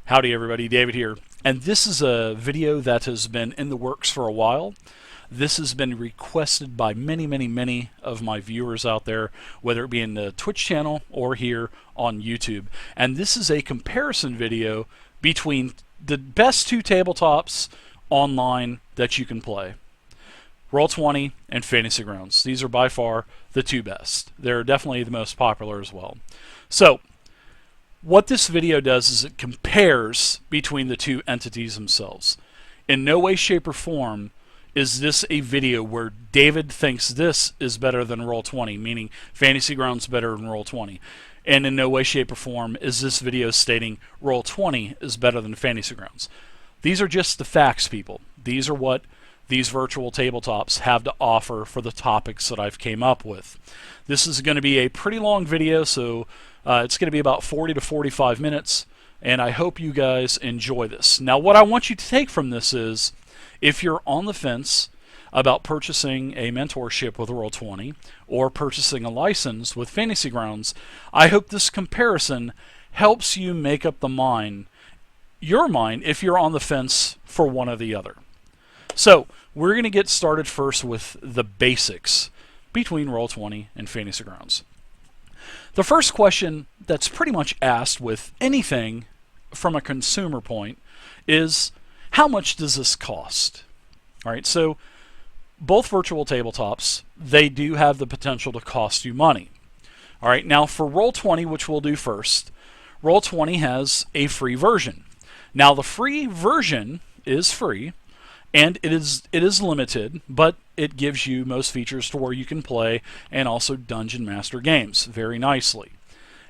Howdy everybody, David here. And this is a video that has been in the works for a while. This has been requested by many of my viewers out there, whether it be in the Twitch channel or here on YouTube. And this is a comparison video between the best two tabletops online that you can play. Roll20 and Fantasy Grounds. These are by far the two best. They're definitely the most popular as well. So, what this video does is it compares between the two entities themselves. In no way, shape, or form is this a video where David thinks this is better than Roll20, meaning Fantasy Grounds better than Roll20. And in no way, shape, or form is this video stating Roll20 is better than Fantasy Grounds. These are just the facts, people. These are what these virtual tabletops have to offer for the topics that I've came up with. This is going to be a pretty long video, so it's going to be about 40 to 45 minutes, and I hope you guys enjoy this. Now, what I want you to take from this is, if you're on the fence about purchasing a mentorship with Roll20 or purchasing a license with Fantasy Grounds, I hope this comparison helps you make up your mind, if you're on the fence for one or the other. So, we're going to get started first with the basics between Roll20 and Fantasy Grounds. The first question that's pretty much asked with anything from a consumer point is, how much does this cost? All right, so both virtual tabletops, they do have the potential to cost you money. All right, now for Roll20, which we'll do first, Roll20 has a free version. Now the free version is free, and it is limited, but it gives you most features to where you can play and also Dungeon Master games very nicely.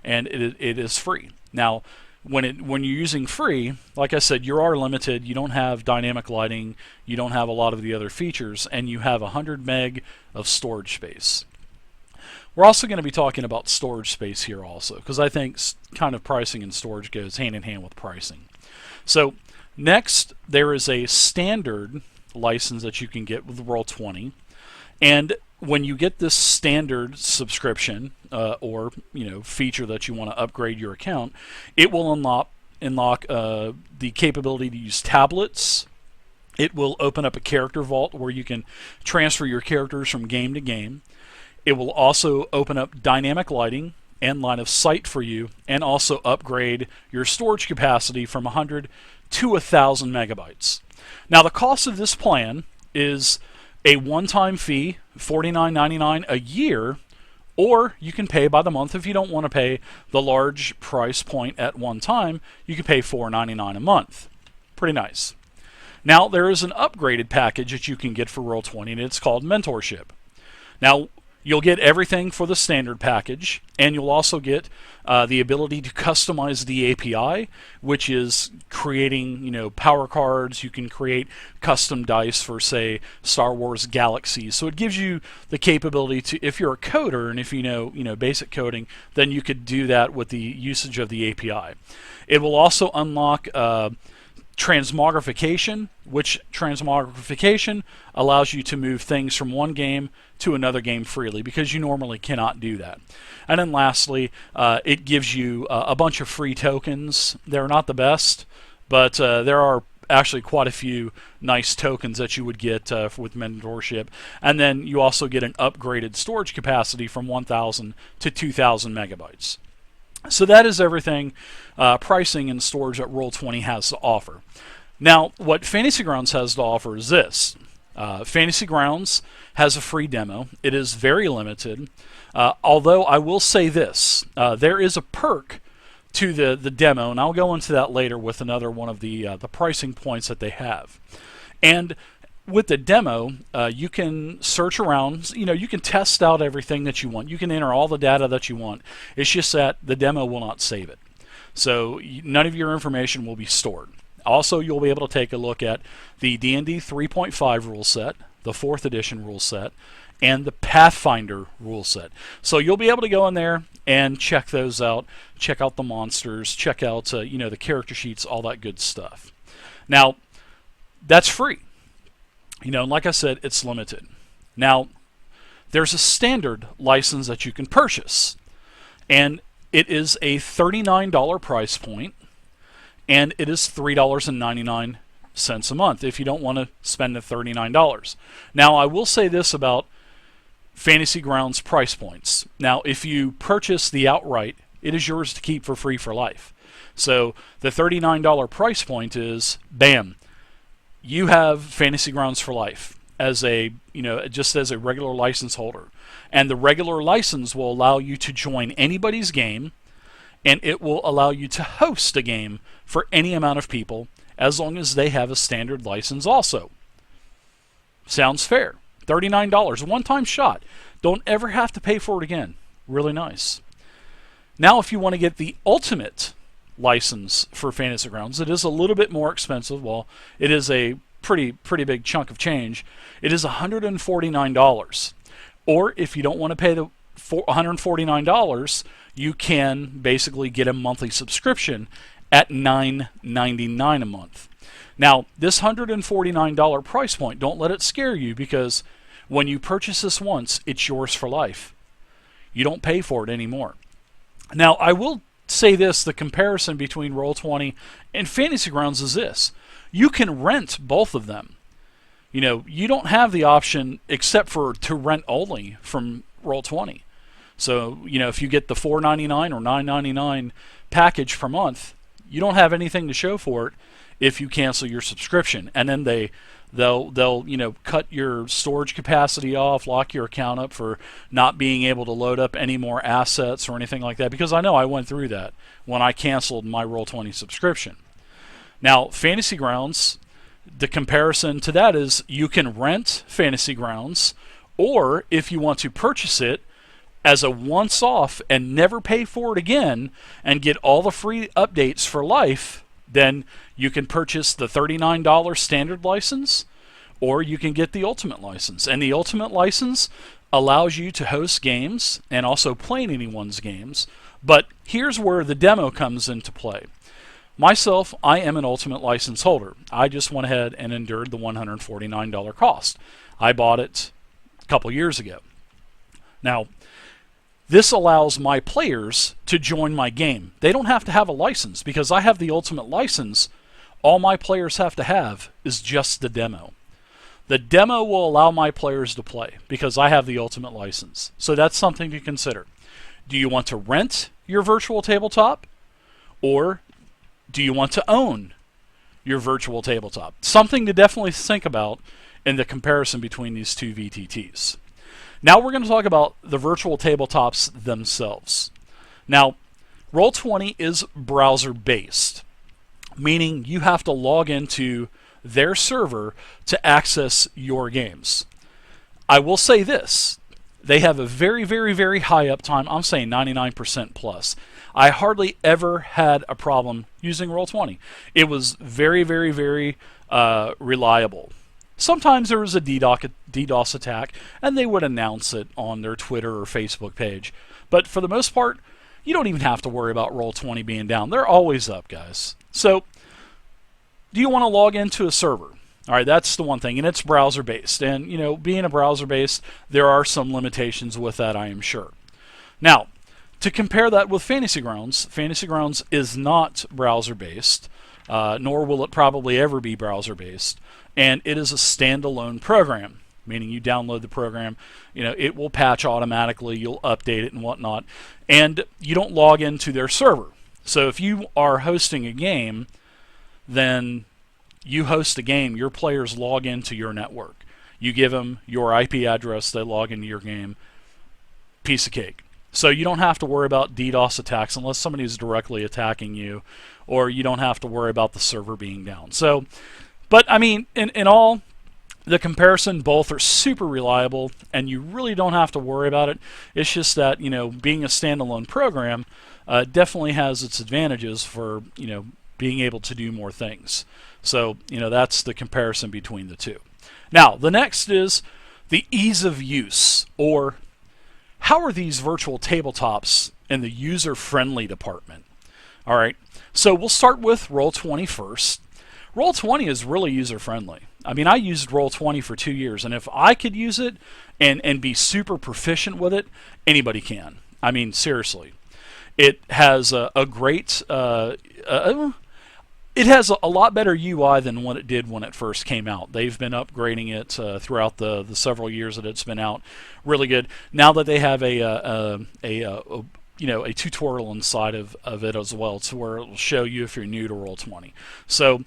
And it is free. Now, when you're using free, like I said, you are limited. You don't have dynamic lighting, you don't have a lot of the other features, and you have 100 meg of storage space. We're also going to be talking about storage space here also, because I think kind of pricing and storage goes hand in hand with pricing. So, next, there is a standard license that you can get with Roll20, and when you get this standard subscription or feature that you want to upgrade your account, it will unlock the capability to use tablets. It will open up a character vault where you can transfer your characters from game to game. It will also open up dynamic lighting and line of sight for you, and also upgrade your storage capacity from 100 to 1,000 megabytes. Now, the cost of this plan is a one-time fee, $49.99 a year, or you can pay by the month. If you don't want to pay the large price point at one time, you can pay $4.99 a month. Pretty nice. Now, there is an upgraded package that you can get for Roll20, and it's called Mentorship. Now, you'll get everything for the standard package, and you'll also get the ability to customize the API, which is creating, power cards. You can create custom dice for, say, Star Wars Galaxies. So it gives you the capability to, if you're a coder and if you know basic coding, then you could do that with the usage of the API. It will also unlock transmogrification, which transmogrification allows you to move things from one game to another game freely, because you normally cannot do that. And then lastly, it gives you a bunch of free tokens. They're not the best, but there are actually quite a few nice tokens that you would get with mentorship. And then you also get an upgraded storage capacity from 1,000 to 2,000 megabytes. So that is everything pricing and storage that Roll20 has to offer. Now, what Fantasy Grounds has to offer is this. Fantasy Grounds has a free demo. It is very limited, although I will say this. There is a perk to the demo, and I'll go into that later with another one of the pricing points that they have. And with the demo, you can search around, you can test out everything that you want. You can enter all the data that you want. It's just that the demo will not save it. So none of your information will be stored. Also, you'll be able to take a look at the D&D 3.5 rule set, the 4th edition rule set, and the Pathfinder rule set. So you'll be able to go in there and check those out, check out the monsters, check out the character sheets, all that good stuff. Now, that's free. Like I said, it's limited. Now, there's a standard license that you can purchase, and it is a $39 price point, and it is $3.99 a month if you don't want to spend the $39. Now, I will say this about Fantasy Grounds price points. Now, if you purchase the outright, it is yours to keep for free for life. So the $39 price point is, bam, you have Fantasy Grounds for life as a, just as a regular license holder. And the regular license will allow you to join anybody's game, and it will allow you to host a game for any amount of people as long as they have a standard license also. Sounds fair. $39, one-time shot. Don't ever have to pay for it again. Really nice. Now, if you want to get the ultimate license for Fantasy Grounds, it is a little bit more expensive. Well, it is a pretty big chunk of change. It is $149. Or if you don't want to pay the $149, you can basically get a monthly subscription at $9.99 a month. Now, this $149 price point, don't let it scare you, because when you purchase this once, it's yours for life. You don't pay for it anymore. Now, I will say this, the comparison between Roll20 and Fantasy Grounds is this. You can rent both of them. You don't have the option except for to rent only from Roll20. So, if you get the $4.99 or $9.99 package per month, you don't have anything to show for it if you cancel your subscription. And then they'll cut your storage capacity off, lock your account up for not being able to load up any more assets or anything like that, because I know I went through that when I canceled my Roll20 subscription. Now, Fantasy Grounds, the comparison to that is you can rent Fantasy Grounds, or if you want to purchase it as a once-off and never pay for it again and get all the free updates for life, then you can purchase the $39 standard license, or you can get the ultimate license. And the ultimate license allows you to host games and also play in anyone's games. But here's where the demo comes into play. Myself, I am an ultimate license holder. I just went ahead and endured the $149 cost. I bought it a couple years ago. Now, this allows my players to join my game. They don't have to have a license, because I have the ultimate license. All my players have to have is just the demo. The demo will allow my players to play because I have the ultimate license. So that's something to consider. Do you want to rent your virtual tabletop, or do you want to own your virtual tabletop? Something to definitely think about in the comparison between these two VTTs. Now we're going to talk about the virtual tabletops themselves. Now, Roll20 is browser-based, meaning you have to log into their server to access your games. I will say this. They have a very, very, very high uptime. I'm saying 99% plus. I hardly ever had a problem using Roll20. It was very, very, very reliable. Sometimes there was a DDoS attack, and they would announce it on their Twitter or Facebook page. But for the most part, you don't even have to worry about Roll20 being down. They're always up, guys. So, do you want to log into a server? All right, that's the one thing, and it's browser-based. And, being a browser-based, there are some limitations with that, I am sure. Now, to compare that with Fantasy Grounds is not browser-based, nor will it probably ever be browser-based. And it is a standalone program, meaning you download the program, it will patch automatically, you'll update it and whatnot, and you don't log into their server. So if you are hosting a game, then you host a game, your players log into your network. You give them your IP address, they log into your game, piece of cake. So you don't have to worry about DDoS attacks unless somebody is directly attacking you, or you don't have to worry about the server being down. So, but I mean, in all, the comparison, both are super reliable, and you really don't have to worry about it. It's just that, being a standalone program definitely has its advantages for, being able to do more things. So, that's the comparison between the two. Now, the next is the ease of use, or how are these virtual tabletops in the user-friendly department? All right, so we'll start with Roll20 first. Roll20 is really user-friendly. I mean, I used Roll20 for 2 years, and if I could use it and be super proficient with it, anybody can. I mean, seriously. It has a great... It has a lot better UI than what it did when it first came out. They've been upgrading it throughout the several years that it's been out. Really good. Now that they have a tutorial inside of it as well, to where it will show you if you're new to Roll20. So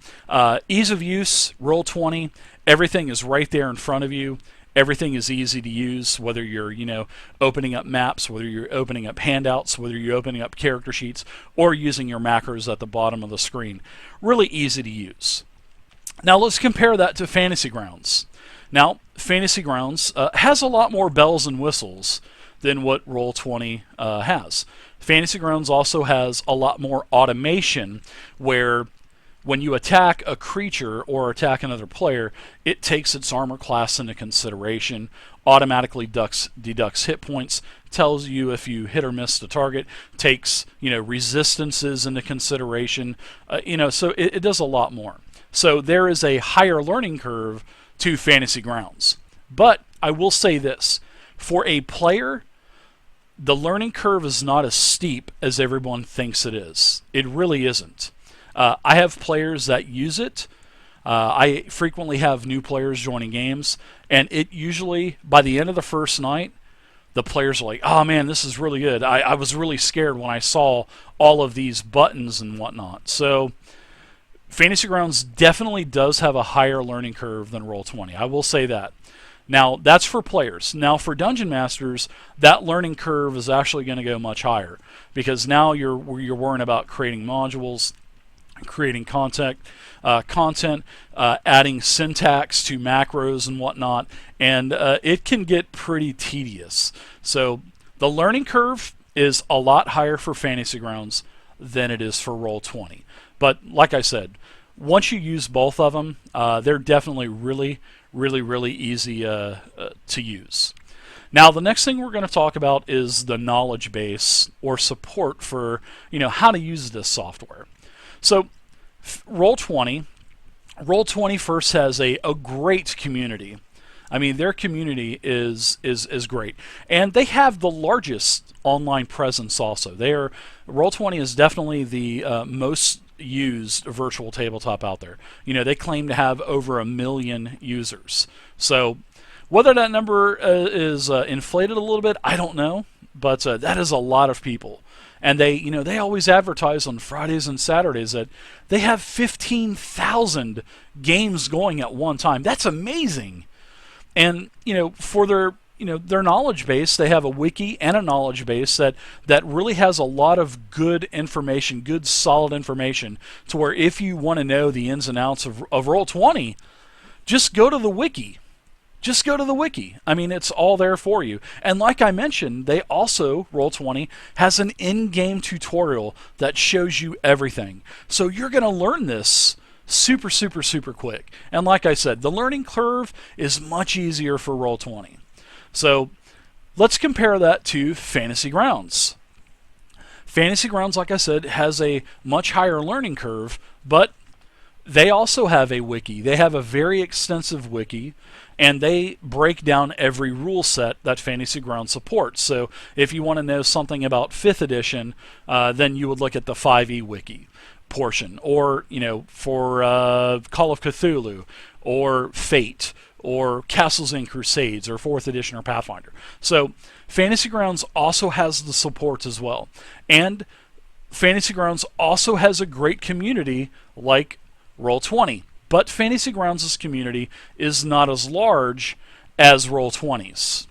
ease of use, Roll20, everything is right there in front of you. Everything is easy to use, whether you're, opening up maps, whether you're opening up handouts, whether you're opening up character sheets, or using your macros at the bottom of the screen. Really easy to use. Now let's compare that to Fantasy Grounds. Now, Fantasy Grounds has a lot more bells and whistles than what Roll20 has. Fantasy Grounds also has a lot more automation, where when you attack a creature or attack another player, it takes its armor class into consideration, automatically deducts hit points, tells you if you hit or miss the target, takes resistances into consideration, so it does a lot more. So there is a higher learning curve to Fantasy Grounds. But I will say this, for a player, the learning curve is not as steep as everyone thinks it is. It really isn't. I have players that use it. I frequently have new players joining games, and it usually, by the end of the first night, the players are like, oh man, this is really good. I was really scared when I saw all of these buttons and whatnot. So Fantasy Grounds definitely does have a higher learning curve than Roll20. I will say that. Now, that's for players. Now, for Dungeon Masters, that learning curve is actually going to go much higher, because now you're worrying about creating modules, creating content, adding syntax to macros and whatnot, and it can get pretty tedious. So the learning curve is a lot higher for Fantasy Grounds than it is for Roll20. But like I said, once you use both of them, they're definitely really easy to use. Now, the next thing we're going to talk about is the knowledge base, or support for how to use this software. So Roll20 first has a great community. I mean, their community is great, and they have the largest online presence also. Roll20 is definitely the most used virtual tabletop out there. They claim to have over 1 million users. So whether that number is inflated a little bit, I don't know, but that is a lot of people. And they always advertise on Fridays and Saturdays that they have 15,000 games going at one time. That's amazing. And for their knowledge base, they have a wiki and a knowledge base that really has a lot of good information, good solid information, to where if you want to know the ins and outs of Roll20, just go to the wiki. Just go to the wiki. I mean, it's all there for you. And like I mentioned, they also, Roll20, has an in-game tutorial that shows you everything. So you're going to learn this super quick. And like I said, the learning curve is much easier for Roll20. So let's compare that to Fantasy Grounds. Fantasy Grounds, like I said, has a much higher learning curve, but they also have a wiki. They have a very extensive wiki, and they break down every rule set that Fantasy Grounds supports. So if you want to know something about 5th edition, then you would look at the 5e wiki portion, or for Call of Cthulhu, or Fate, or Castles and Crusades, or 4th edition, or Pathfinder. So Fantasy Grounds also has the support as well. And Fantasy Grounds also has a great community like Roll20. But Fantasy Grounds' community is not as large as Roll20's.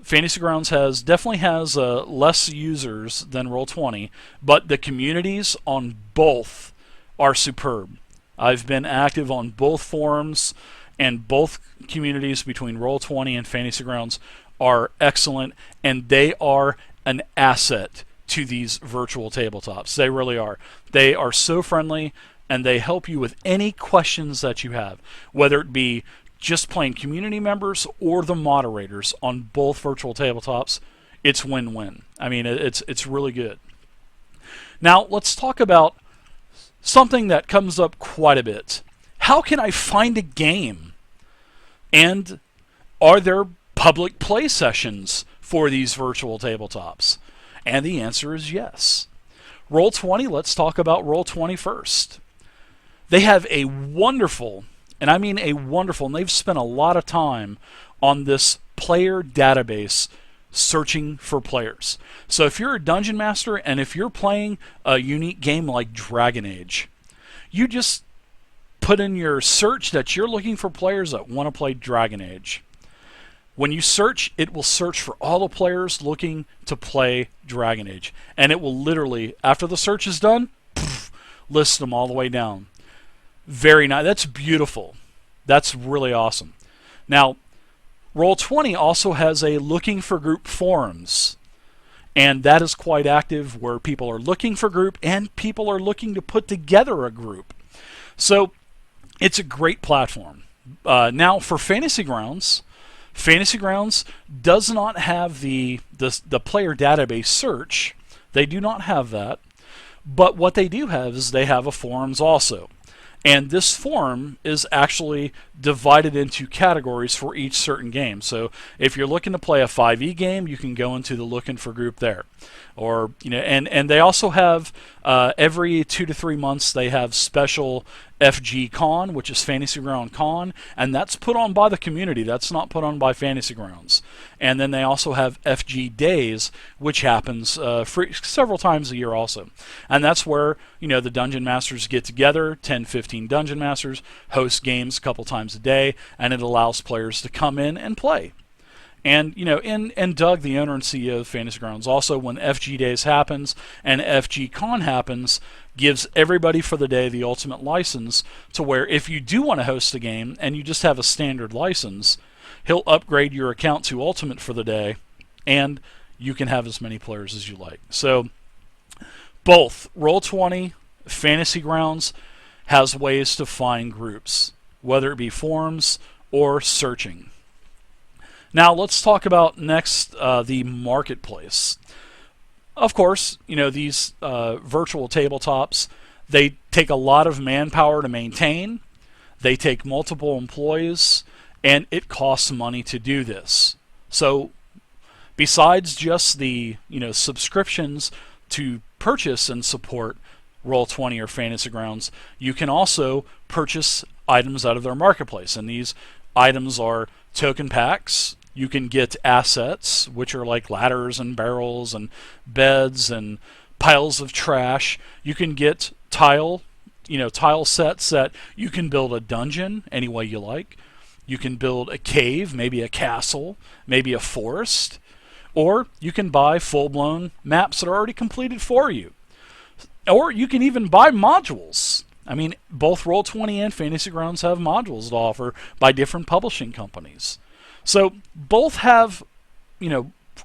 Fantasy Grounds definitely has less users than Roll20, but the communities on both are superb. I've been active on both forums, and both communities between Roll20 and Fantasy Grounds are excellent, and they are an asset to these virtual tabletops. They really are. They are so friendly, and they help you with any questions that you have, whether it be just plain community members or the moderators on both virtual tabletops. It's win-win. I mean, it's really good. Now, let's talk about something that comes up quite a bit. How can I find a game? And are there public play sessions for these virtual tabletops? And the answer is yes. Roll20, let's talk about Roll20 first. They have a wonderful, and I mean a wonderful, and they've spent a lot of time on this player database searching for players. So if you're a dungeon master and if you're playing a unique game like Dragon Age, you just put in your search that you're looking for players that want to play Dragon Age. When you search, it will search for all the players looking to play Dragon Age. And it will literally, after the search is done, list them all the way down. Very nice. That's beautiful. That's really awesome. Now, Roll20 also has a looking for group forums. And that is quite active, where people are looking for group and people are looking to put together a group. So it's a great platform. Now for Fantasy Grounds does not have the player database search. They do not have that. But what they do have is they have a forums also. And this forum is actually divided into categories for each certain game. So if you're looking to play a 5e game, you can go into the looking for group there. Or, and they also have every 2 to 3 months they have special FG Con, which is Fantasy Ground Con, and that's put on by the community. That's not put on by Fantasy Grounds. And then they also have FG Days, which happens several times a year also. And that's where, the Dungeon Masters get together, 10, 15 Dungeon Masters, host games a couple times a day, and it allows players to come in and play. And, and Doug, the owner and CEO of Fantasy Grounds, also when FG Days happens and FG Con happens, gives everybody for the day the ultimate license, to where if you do want to host a game and you just have a standard license, he'll upgrade your account to Ultimate for the day, and you can have as many players as you like. So both Roll20, Fantasy Grounds has ways to find groups, whether it be forums or searching. Now let's talk about next the marketplace. Of course, these virtual tabletops, they take a lot of manpower to maintain. They take multiple employees, and it costs money to do this. So besides just the subscriptions to purchase and support Roll20 or Fantasy Grounds, you can also purchase items out of their marketplace, and these items are token packs. You can get assets, which are like ladders and barrels and beds and piles of trash. You can get tile sets that you can build a dungeon any way you like. You can build a cave, maybe a castle, maybe a forest. Or you can buy full-blown maps that are already completed for you. Or you can even buy modules. I mean, both Roll20 and Fantasy Grounds have modules to offer by different publishing companies. So both have,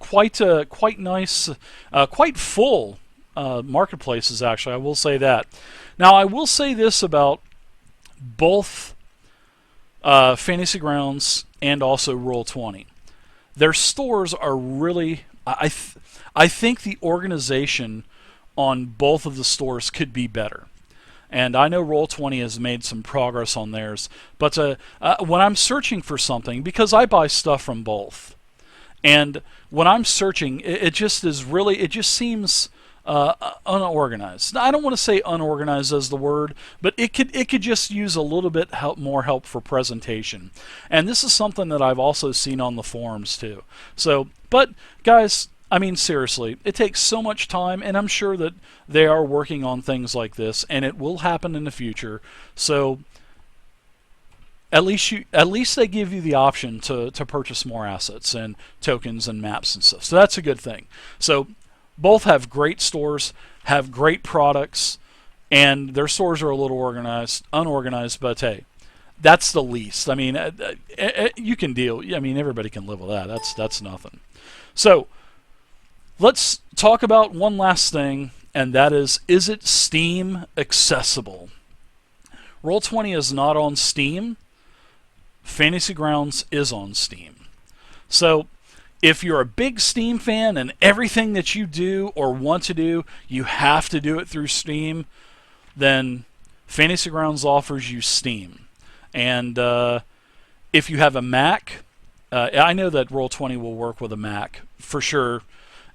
quite nice, quite full marketplaces. Actually, I will say that. Now, I will say this about both Fantasy Grounds and also Roll20. Their stores are really, I think the organization on both of the stores could be better. And I know Roll20 has made some progress on theirs, but when I'm searching for something, because I buy stuff from both, and when I'm searching, it just seems unorganized. I don't want to say unorganized as the word, but it could just use a little bit more help for presentation. And this is something that I've also seen on the forums too. So, but guys, I mean, seriously, it takes so much time, and I'm sure that they are working on things like this, and it will happen in the future. So at least they give you the option to purchase more assets and tokens and maps and stuff. So that's a good thing. So both have great stores, have great products, and their stores are a little unorganized, but hey, that's the least. I mean, you can deal. I mean, everybody can live with that. That's nothing. So let's talk about one last thing, and that is it Steam accessible? Roll20 is not on Steam. Fantasy Grounds is on Steam. So if you're a big Steam fan and everything that you do or want to do, you have to do it through Steam, then Fantasy Grounds offers you Steam. And if you have a Mac, I know that Roll20 will work with a Mac for sure,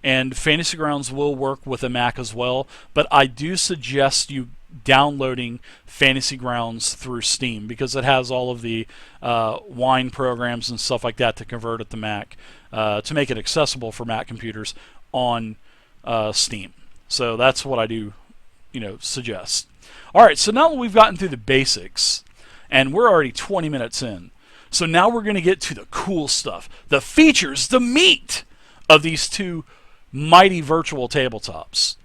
and Fantasy Grounds will work with a Mac as well, but I do suggest you downloading Fantasy Grounds through Steam, because it has all of the wine programs and stuff like that to convert it to Mac, to make it accessible for Mac computers on Steam. So that's what I do, suggest. All right, so now that we've gotten through the basics, and we're already 20 minutes in, so now we're going to get to the cool stuff, the features, the meat of these two mighty virtual tabletops.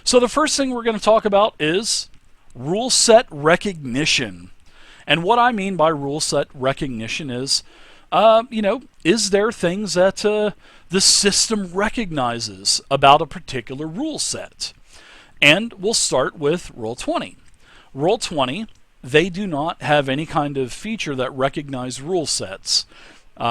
So the first thing we're going to talk about is rule set recognition. And what I mean by rule set recognition is, is there things that the system recognizes about a particular rule set? And we'll start with Roll20. Roll20, they do not have any kind of feature that recognize rule sets.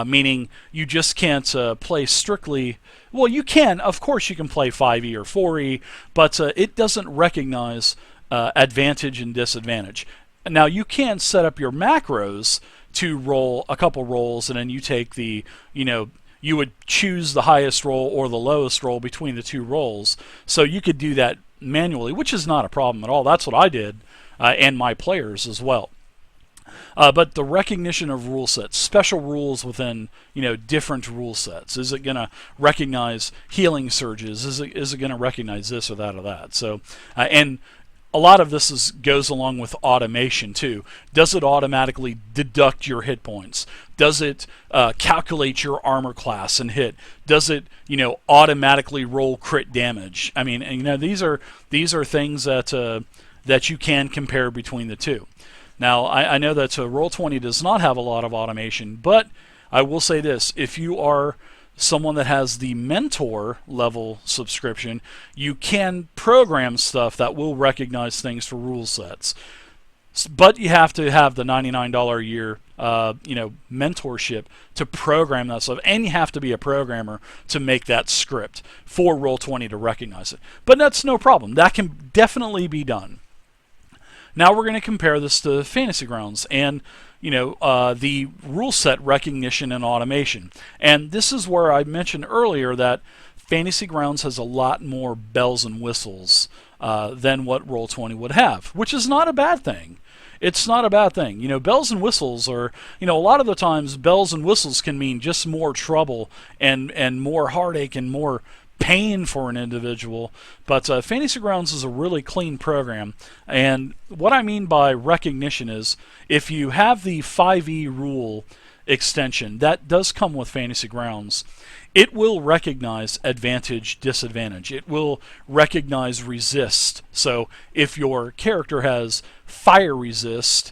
Meaning you just can't play strictly, well, you can, of course you can play 5e or 4e, but it doesn't recognize advantage and disadvantage. Now you can set up your macros to roll a couple rolls, and then you take the, you would choose the highest roll or the lowest roll between the two rolls. So you could do that manually, which is not a problem at all. That's what I did, and my players as well. But the recognition of rule sets, special rules within different rule sets. Is it going to recognize healing surges? Is it going to recognize this or that or that? So and a lot of this goes along with automation too. Does it automatically deduct your hit points? Does it calculate your armor class and hit? Does it automatically roll crit damage? I mean, these are things that you can compare between the two. Now, I know that Roll20 does not have a lot of automation, but I will say this. If you are someone that has the mentor level subscription, you can program stuff that will recognize things for rule sets. But you have to have the $99 a year mentorship to program that stuff, and you have to be a programmer to make that script for Roll20 to recognize it. But that's no problem. That can definitely be done. Now we're going to compare this to Fantasy Grounds and the rule set recognition and automation. And this is where I mentioned earlier that Fantasy Grounds has a lot more bells and whistles than what Roll20 would have, which is not a bad thing. It's not a bad thing. Bells and whistles are, a lot of the times bells and whistles can mean just more trouble and more heartache and more pain for an individual, but Fantasy Grounds is a really clean program. And what I mean by recognition is, if you have the 5e rule extension that does come with Fantasy Grounds, it will recognize advantage, disadvantage. It will recognize resist. So if your character has fire resist,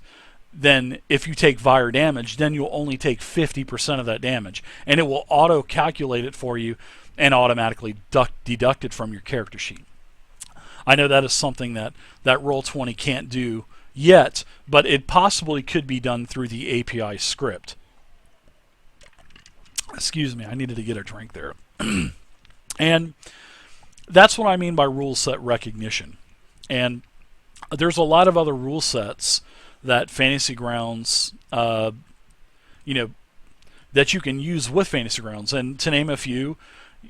then if you take fire damage, then you'll only take 50% of that damage, and it will auto calculate it for you and automatically deduct it from your character sheet. I know that is something that Roll20 can't do yet, but it possibly could be done through the API script. Excuse me, I needed to get a drink there. And that's what I mean by rule set recognition. And there's a lot of other rule sets that Fantasy Grounds, that you can use with Fantasy Grounds. And to name a few,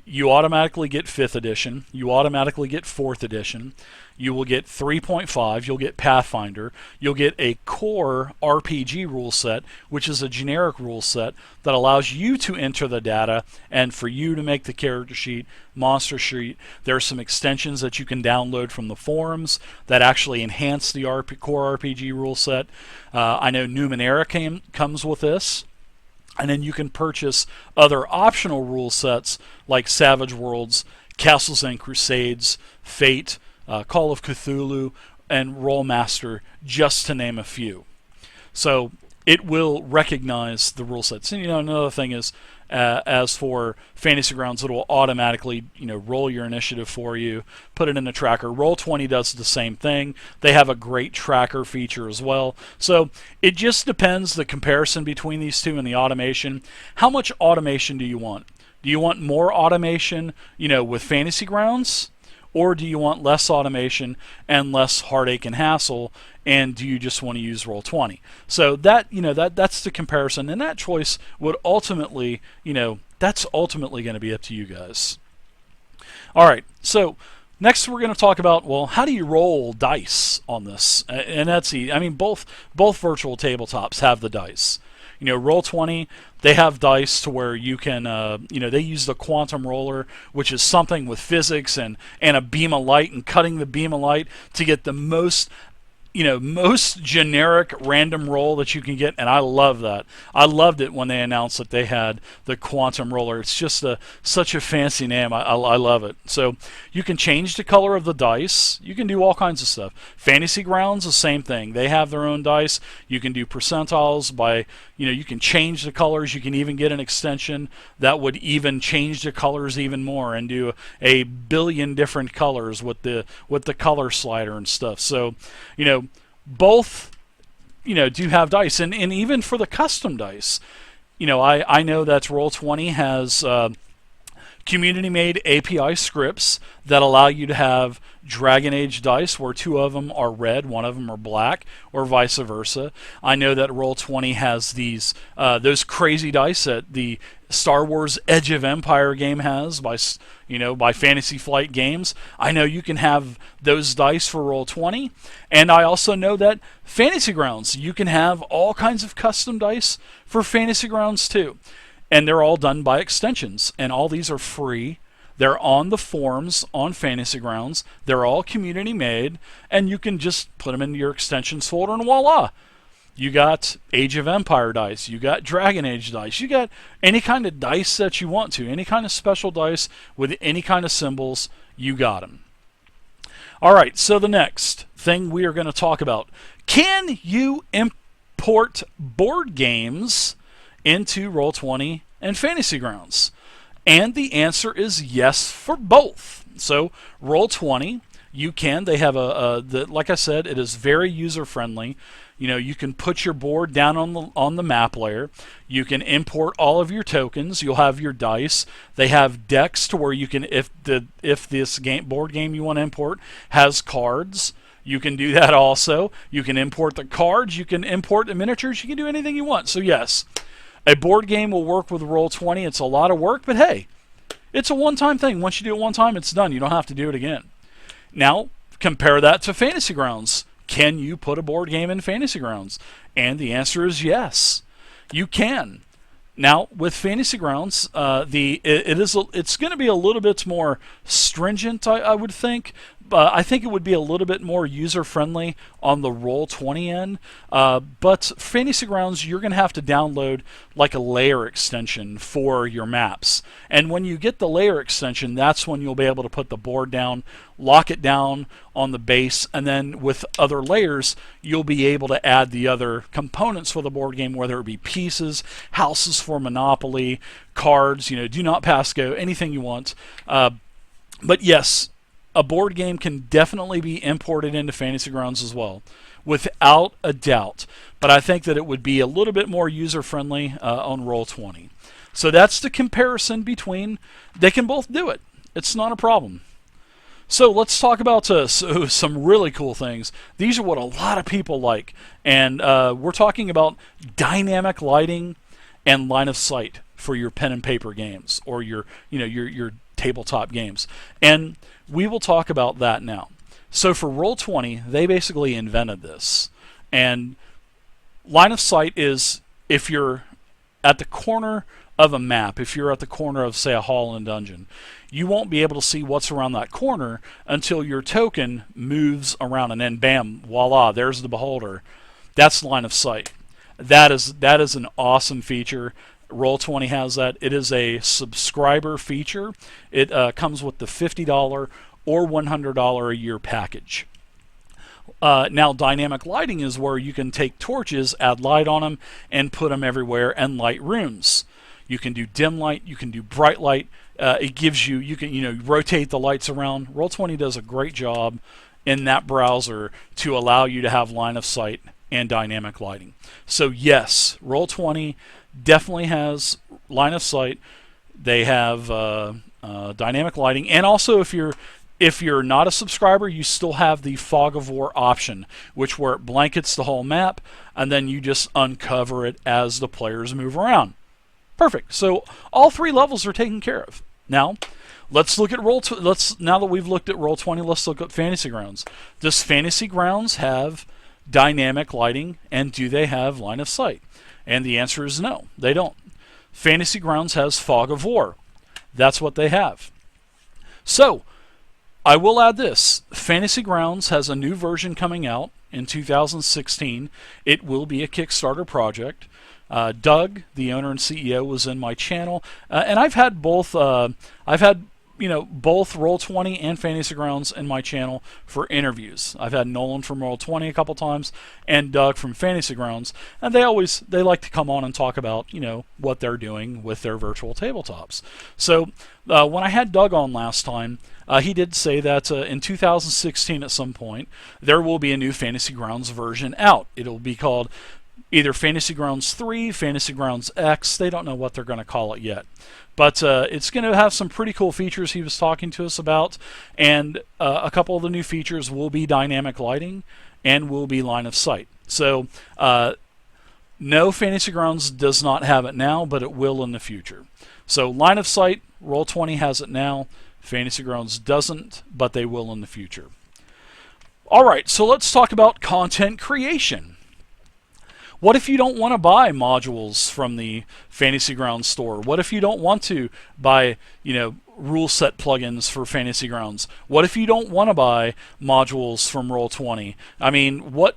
you automatically get 5th edition, you automatically get 4th edition, you will get 3.5, you'll get Pathfinder, you'll get a core RPG rule set, which is a generic rule set that allows you to enter the data and for you to make the character sheet, monster sheet. There are some extensions that you can download from the forums that actually enhance the core RPG rule set. I know Numenera comes with this. And then you can purchase other optional rule sets like Savage Worlds, Castles and Crusades, Fate, Call of Cthulhu, and Rollmaster, just to name a few. So it will recognize the rule sets. And another thing is, as for Fantasy Grounds, it will automatically roll your initiative for you, put it in a tracker. Roll20 does the same thing. They have a great tracker feature as well. So it just depends, the comparison between these two and the automation. How much automation do you want? Do you want more automation with Fantasy Grounds? Or do you want less automation and less heartache and hassle, and do you just want to use Roll20? So that's the comparison, and that choice would ultimately, that's ultimately going to be up to you guys. All right, so Next, we're going to talk about, well, how do you roll dice on this? And that's easy. I mean, both virtual tabletops have the dice. You know, Roll20, they have dice to where you can, you know, they use the quantum roller, which is something with physics and a beam of light and cutting the beam of light to get the most, you know, most generic random roll that you can get, and I love that. I loved it when they announced that they had the quantum roller. It's just such a fancy name. I love it. So you can change the color of the dice. You can do all kinds of stuff. Fantasy Grounds, the same thing. They have their own dice. You can do percentiles by, you know, you can change the colors. You can even get an extension that would even change the colors even more and do a billion different colors with the color slider and stuff. So, you know, both, you know, do have dice, and even for the custom dice, you know, I know that Roll20 has community-made API scripts that allow you to have Dragon Age dice where 2 of them are red, 1 of them are black, or vice versa. I know that Roll20 has these those crazy dice that the Star Wars Edge of Empire game has by, you know, by Fantasy Flight Games. I know you can have those dice for Roll20, and I also know that Fantasy Grounds, you can have all kinds of custom dice for Fantasy Grounds too. And they're all done by extensions, and all these are free. They're on the forums on Fantasy Grounds. They're all community made, and you can just put them into your extensions folder, and voila! You got Age of Empire dice, you got Dragon Age dice, you got any kind of dice that you want to, any kind of special dice with any kind of symbols, you got them. Alright, so the next thing we are going to talk about. Can you import board games into Roll20 and Fantasy Grounds? And the answer is yes for both. So Roll20, you can. They have like I said, it is very user friendly. You know, you can put your board down on the map layer. You can import all of your tokens. You'll have your dice. They have decks to where you can, if this board game you want to import has cards, you can do that also. You can import the cards. You can import the miniatures. You can do anything you want. So yes, a board game will work with Roll20. It's a lot of work, but hey, it's a one-time thing. Once you do it one time, it's done. You don't have to do it again. Now, compare that to Fantasy Grounds. Can you put a board game in Fantasy Grounds? And the answer is yes, you can. Now, with Fantasy Grounds, it's going to be a little bit more stringent, I would think. I think it would be a little bit more user-friendly on the Roll20 end. But Fantasy Grounds, you're going to have to download like a layer extension for your maps. And when you get the layer extension, that's when you'll be able to put the board down, lock it down on the base, and then with other layers, you'll be able to add the other components for the board game, whether it be pieces, houses for Monopoly, cards, you know, do not pass go, anything you want. But yes, a board game can definitely be imported into Fantasy Grounds as well, without a doubt. But I think that it would be a little bit more user-friendly on Roll20. So that's the comparison between, they can both do it. It's not a problem. So let's talk about some really cool things. These are what a lot of people like. And we're talking about dynamic lighting and line of sight for your pen and paper games, or your tabletop games. And we will talk about that now. So for Roll20, they basically invented this. And line of sight is if you're at the corner of a map, if you're at the corner of, say, a hall in a dungeon, you won't be able to see what's around that corner until your token moves around, and then bam, voila, there's the beholder. That's line of sight. That is an awesome feature. Roll20 has that. It is a subscriber feature. It comes with the $50 or $100 a year package. Now, dynamic lighting is where you can take torches, add light on them, and put them everywhere and light rooms. You can do dim light. You can do bright light. It gives you can rotate the lights around. Roll20 does a great job in that browser to allow you to have line of sight and dynamic lighting. So yes, Roll20 definitely has line of sight. They have dynamic lighting, and also if you're not a subscriber, you still have the Fog of War option, where it blankets the whole map, and then you just uncover it as the players move around. Perfect. So all 3 levels are taken care of. Now, let's look at now that we've looked at Roll20, let's look at Fantasy Grounds. Does Fantasy Grounds have dynamic lighting, and do they have line of sight? And the answer is no, they don't. Fantasy Grounds has Fog of War. That's what they have. So, I will add this. Fantasy Grounds has a new version coming out in 2016. It will be a Kickstarter project. Doug, the owner and CEO, was in my channel, and I've had both. Both Roll20 and Fantasy Grounds in my channel for interviews. I've had Nolan from Roll20 a couple times and Doug from Fantasy Grounds, and they like to come on and talk about what they're doing with their virtual tabletops. So when I had Doug on last time, he did say that in 2016 at some point there will be a new Fantasy Grounds version out. It'll be called either Fantasy Grounds 3, Fantasy Grounds X. They don't know what they're going to call it yet. But it's going to have some pretty cool features he was talking to us about, and a couple of the new features will be dynamic lighting and will be line of sight. So no, Fantasy Grounds does not have it now, but it will in the future. So line of sight, Roll20 has it now. Fantasy Grounds doesn't, but they will in the future. All right, so let's talk about content creation. What if you don't want to buy modules from the Fantasy Grounds store? What if you don't want to buy, Ruleset plugins for Fantasy Grounds? What if you don't want to buy modules from Roll20? I mean, what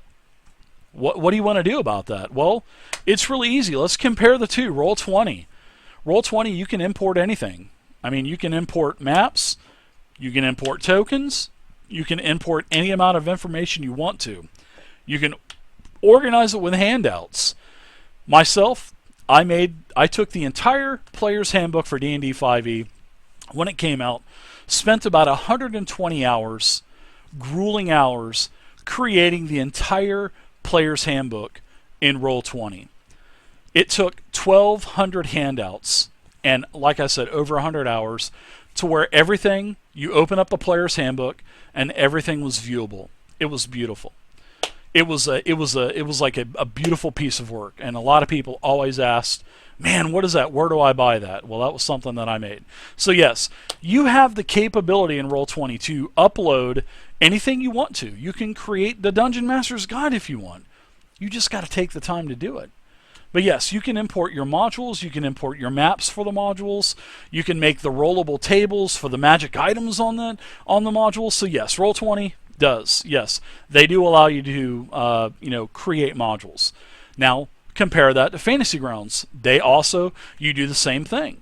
do you want to do about that? Well, it's really easy. Let's compare the two. Roll20, you can import anything. I mean, you can import maps, you can import tokens, you can import any amount of information you want to. You can organize it with handouts. Myself, I took the entire player's handbook for D&D 5e when it came out, spent about 120 hours, grueling hours, creating the entire player's handbook in Roll20. It took 1,200 handouts and, like I said, over 100 hours to where everything, you open up the player's handbook and everything was viewable. It was beautiful. It was like a beautiful piece of work, and a lot of people always asked, man, what is that? Where do I buy that? Well, that was something that I made. So yes, you have the capability in Roll20 to upload anything you want to. You can create the Dungeon Master's Guide if you want. You just got to take the time to do it. But yes, you can import your modules, you can import your maps for the modules, you can make the rollable tables for the magic items on the modules. So yes, Roll20 does. Yes, they do allow you to create modules. Now compare that to Fantasy Grounds. You do the same thing.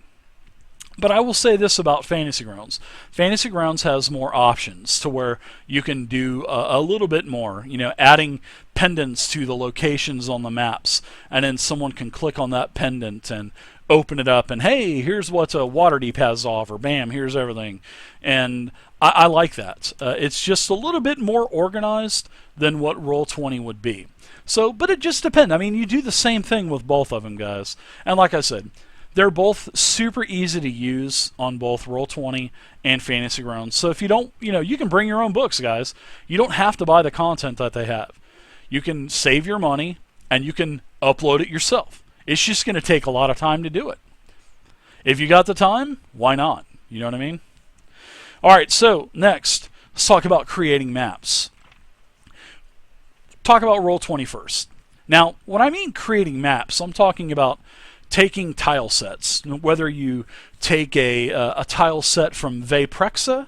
But I will say this about Fantasy Grounds. Fantasy Grounds has more options to where you can do a little bit more, adding pendants to the locations on the maps, and then someone can click on that pendant and open it up, and hey, here's what Waterdeep has to offer. Bam, here's everything. And I like that. It's just a little bit more organized than what Roll20 would be. So, but it just depends. I mean, you do the same thing with both of them, guys. And like I said, they're both super easy to use on both Roll20 and Fantasy Grounds. So if you don't, you can bring your own books, guys. You don't have to buy the content that they have. You can save your money and you can upload it yourself. It's just going to take a lot of time to do it. If you got the time, why not? You know what I mean? All right, so next, let's talk about creating maps. Talk about Roll20 first. Now, when I mean creating maps, I'm talking about taking tile sets. Whether you take a tile set from Prexa,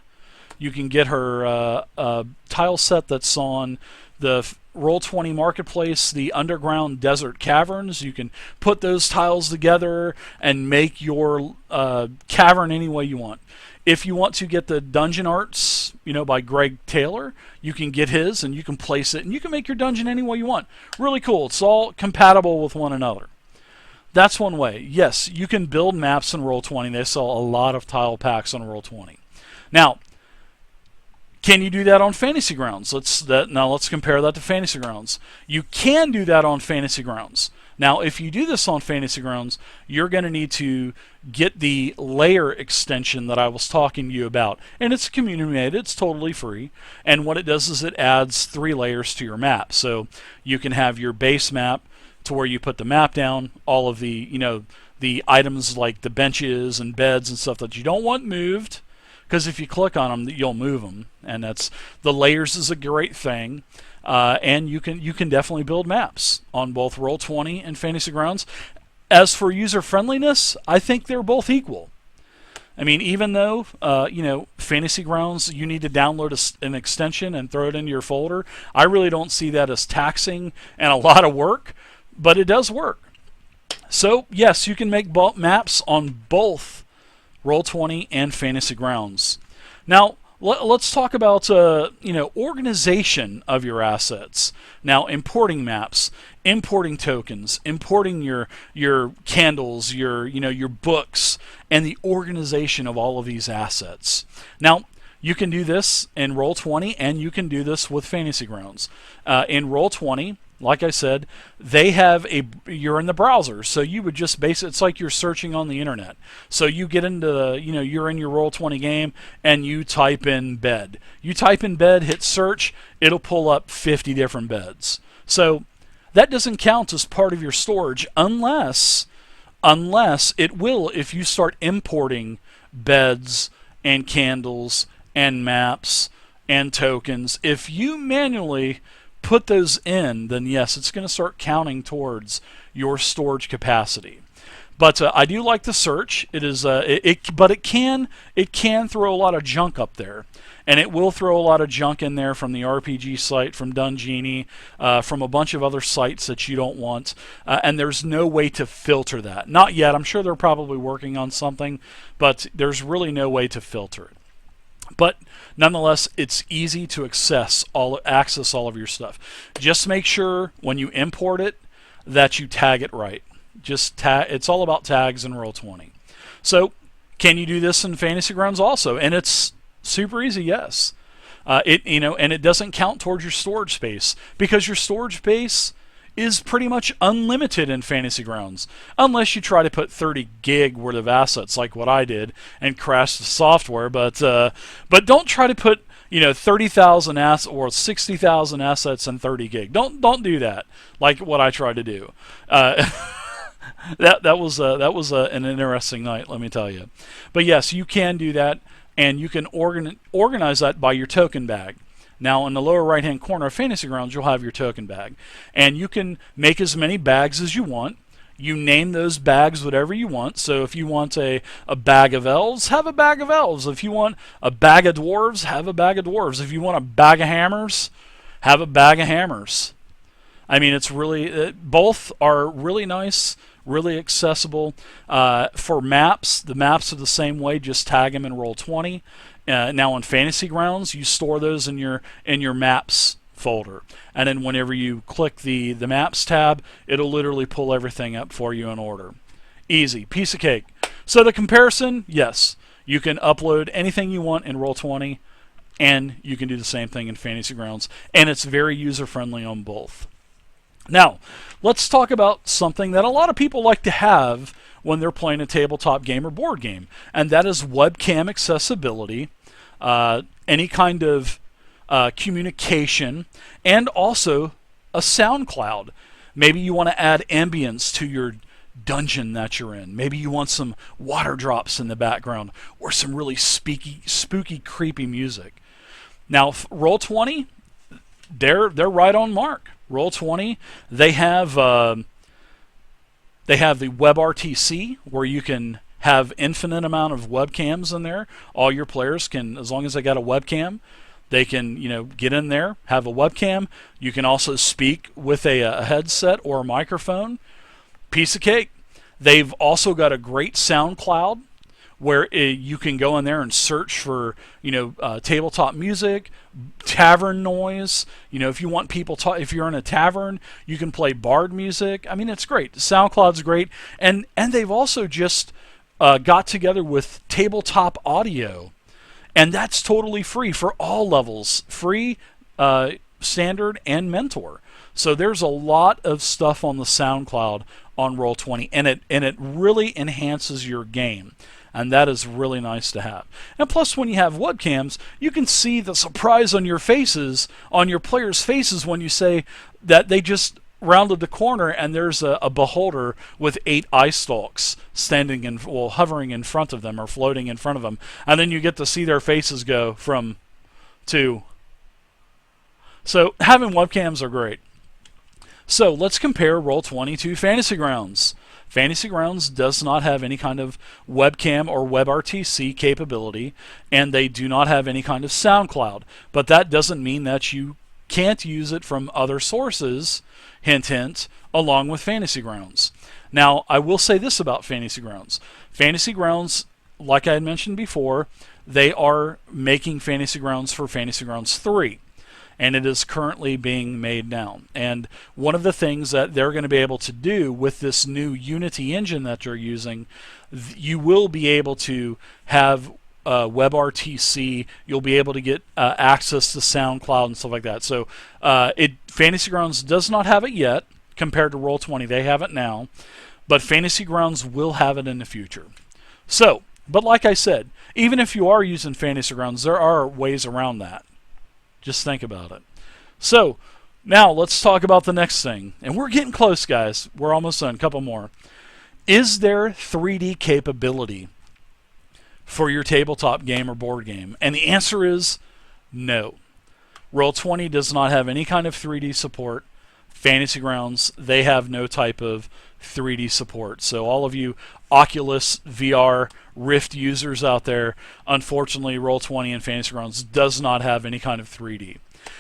you can get her a tile set that's on the Roll20 Marketplace, the Underground Desert Caverns. You can put those tiles together and make your cavern any way you want. If you want to get the Dungeon Arts, by Greg Taylor, you can get his and you can place it and you can make your dungeon any way you want. Really cool. It's all compatible with one another. That's one way. Yes, you can build maps in Roll20. They sell a lot of tile packs on Roll20. Now, can you do that on Fantasy Grounds? Now let's compare that to Fantasy Grounds. You can do that on Fantasy Grounds. Now, if you do this on Fantasy Grounds, you're going to need to get the layer extension that I was talking to you about. And it's community made. It's totally free. And what it does is it adds 3 layers to your map. So you can have your base map to where you put the map down, all of the, the items like the benches and beds and stuff that you don't want moved. because if you click on them, you'll move them. And that's the layers is a great thing. And you can definitely build maps on both Roll20 and Fantasy Grounds. As for user friendliness, I think they're both equal. I mean, even though Fantasy Grounds, you need to download an extension and throw it into your folder, I really don't see that as taxing and a lot of work, but it does work. So yes, you can make maps on both Roll20 and Fantasy Grounds. Now, let's talk about organization of your assets. Now, importing maps, importing tokens, importing your candles, your books, and the organization of all of these assets. Now, you can do this in Roll20, and you can do this with Fantasy Grounds. In Roll20, like I said, you're in the browser, so you would just it's like you're searching on the internet. So you get into you're in your Roll20 game and you type in bed. You type in bed, hit search, it'll pull up 50 different beds. So that doesn't count as part of your storage unless it will if you start importing beds and candles and maps and tokens. If you manually put those in, then yes, it's going to start counting towards your storage capacity. But I do like the search. It is, but it can throw a lot of junk up there, and it will throw a lot of junk in there from the RPG site, from Dungenie, from a bunch of other sites that you don't want, and there's no way to filter that. Not yet. I'm sure they're probably working on something, but there's really no way to filter it. But nonetheless, it's easy to access all of your stuff. Just make sure when you import it that you tag it right. It's all about tags in Roll20. So, can you do this in Fantasy Grounds also? And it's super easy, yes. And it doesn't count towards your storage space because your storage space is pretty much unlimited in Fantasy Grounds, unless you try to put 30 gig worth of assets like what I did and crash the software. But don't try to put 30,000 assets or 60,000 assets and 30 gig. Don't do that like what I tried to do. That was an interesting night, let me tell you. But yes, you can do that, and you can organize that by your token bag. Now, in the lower right-hand corner of Fantasy Grounds, you'll have your token bag. And you can make as many bags as you want. You name those bags whatever you want. So if you want a bag of elves, have a bag of elves. If you want a bag of dwarves, have a bag of dwarves. If you want a bag of hammers, have a bag of hammers. I mean, it's really, both are really nice, really accessible. For maps, the maps are the same way. Just tag them in Roll20. Now in Fantasy Grounds, you store those in your maps folder, and then whenever you click the maps tab, it'll literally pull everything up for you in order. Easy, piece of cake. So the comparison, yes, you can upload anything you want in Roll20, and you can do the same thing in Fantasy Grounds, and it's very user friendly on both. Now, let's talk about something that a lot of people like to have when they're playing a tabletop game or board game, and that is webcam accessibility, any kind of communication, and also a sound cloud. Maybe you want to add ambience to your dungeon that you're in. Maybe you want some water drops in the background or some really spooky, creepy music. Now, Roll20, they're right on mark. Roll20, they have the WebRTC, where you can have infinite amount of webcams in there. All your players can, as long as they got a webcam, they can get in there, have a webcam. You can also speak with a headset or a microphone. Piece of cake. They've also got a great sound cloud where you can go in there and search for tabletop music, tavern noise. If you want people if you're in a tavern, you can play bard music. I mean, it's great. SoundCloud's great, and they've also just got together with Tabletop Audio, and that's totally free for all levels, free, standard, and mentor. So there's a lot of stuff on the SoundCloud on Roll20, and it really enhances your game. And that is really nice to have. And plus, when you have webcams, you can see the surprise on your faces, on your players' faces, when you say that they just rounded the corner and there's a beholder with 8 eye stalks standing in, well, hovering in front of them or floating in front of them, and then you get to see their faces go from 2. So having webcams are great. So let's compare Roll20 to Fantasy Grounds. Fantasy Grounds does not have any kind of webcam or WebRTC capability, and they do not have any kind of SoundCloud. But that doesn't mean that you can't use it from other sources, hint hint, along with Fantasy Grounds. Now, I will say this about Fantasy Grounds. Fantasy Grounds, like I had mentioned before, they are making Fantasy Grounds for Fantasy Grounds 3. And it is currently being made now. And one of the things that they're going to be able to do with this new Unity engine that they're using, you will be able to have WebRTC. You'll be able to get access to SoundCloud and stuff like that. So Fantasy Grounds does not have it yet compared to Roll20. They have it now. But Fantasy Grounds will have it in the future. So, but like I said, even if you are using Fantasy Grounds, there are ways around that. Just think about it. So, now let's talk about the next thing. And we're getting close, guys. We're almost done. A couple more. Is there 3D capability for your tabletop game or board game? And the answer is no. Roll20 does not have any kind of 3D support. Fantasy Grounds, they have no type of 3D support. So all of you Oculus VR Rift users out there, unfortunately Roll20 and Fantasy Grounds does not have any kind of 3D.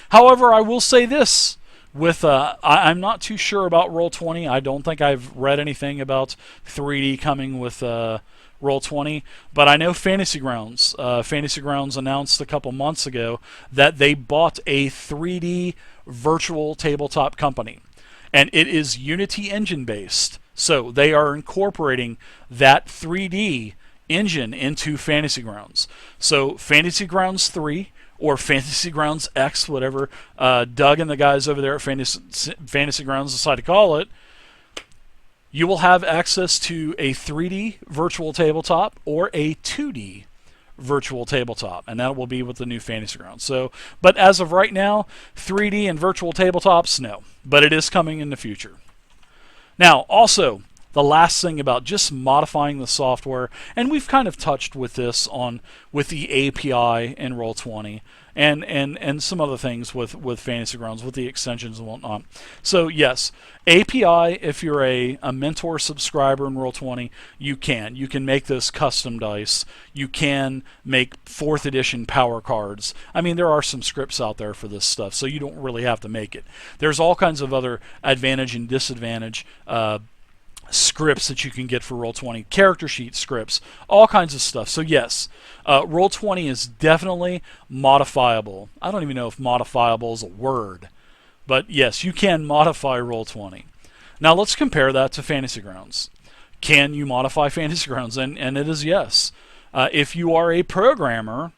However, I will say this, with I'm not too sure about Roll20. I don't think I've read anything about 3D coming with Roll20, but I know Fantasy Grounds. Fantasy Grounds announced a couple months ago that they bought a 3D virtual tabletop company, and it is Unity engine based. So they are incorporating that 3D engine into Fantasy Grounds. So Fantasy Grounds 3 or Fantasy Grounds X, whatever Doug and the guys over there at Fantasy Grounds decide to call it, you will have access to a 3D virtual tabletop or a 2D virtual tabletop, and that will be with the new Fantasy Grounds. So, but as of right now, 3D and virtual tabletops, no. But it is coming in the future. Now, also, the last thing about just modifying the software, and we've kind of touched with this with the API in Roll20 and some other things with Fantasy Grounds, with the extensions and whatnot. So yes, API, if you're a mentor subscriber in Roll20, you can make those custom dice. You can make 4th edition power cards. I mean, there are some scripts out there for this stuff, so you don't really have to make it. There's all kinds of other advantage and disadvantage scripts that you can get for Roll20, character sheet scripts, all kinds of stuff. So yes, Roll20 is definitely modifiable. I don't even know if modifiable is a word, but yes, you can modify Roll20. Now let's compare that to Fantasy Grounds. Can you modify Fantasy Grounds? And it is yes. If you are a programmer,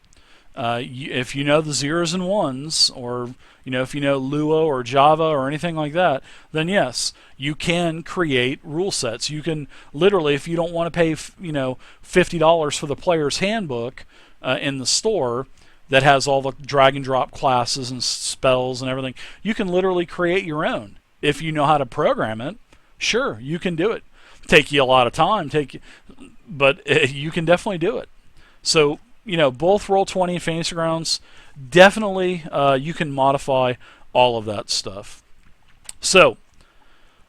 if you know the zeros and ones, or if you know Lua or Java or anything like that, then yes, you can create rule sets. You can literally, if you don't want to pay $50 for the player's handbook in the store that has all the drag and drop classes and spells and everything, you can literally create your own. If you know how to program it, sure, you can do it. Take you a lot of time, but you can definitely do it. So both Roll20 and Fantasy Grounds, definitely you can modify all of that stuff. So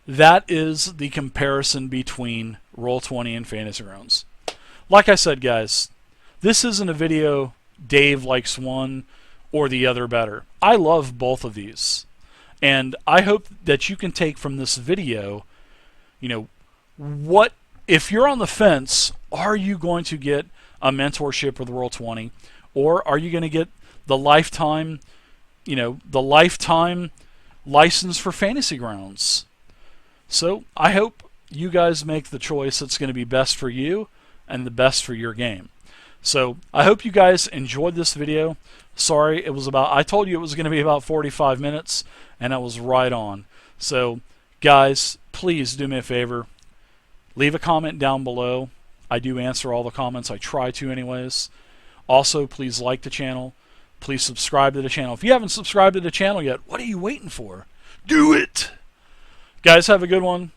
that is the comparison between Roll20 and Fantasy Grounds. Like I said, guys, this isn't a video Dave likes one or the other better. I love both of these, and I hope that you can take from this video, what if you're on the fence, are you going to get a mentorship with Roll20, or are you going to get the lifetime license for Fantasy Grounds? So I hope you guys make the choice that's going to be best for you and the best for your game. So I hope you guys enjoyed this video. Sorry, I told you it was going to be about 45 minutes, and I was right on. So guys, please do me a favor. Leave a comment down below. I do answer all the comments. I try to anyways. Also, please like the channel. Please subscribe to the channel. If you haven't subscribed to the channel yet, what are you waiting for? Do it! Guys, have a good one.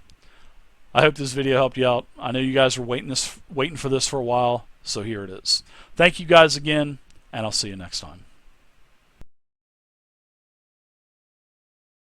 I hope this video helped you out. I know you guys were waiting for this for a while, so here it is. Thank you guys again, and I'll see you next time.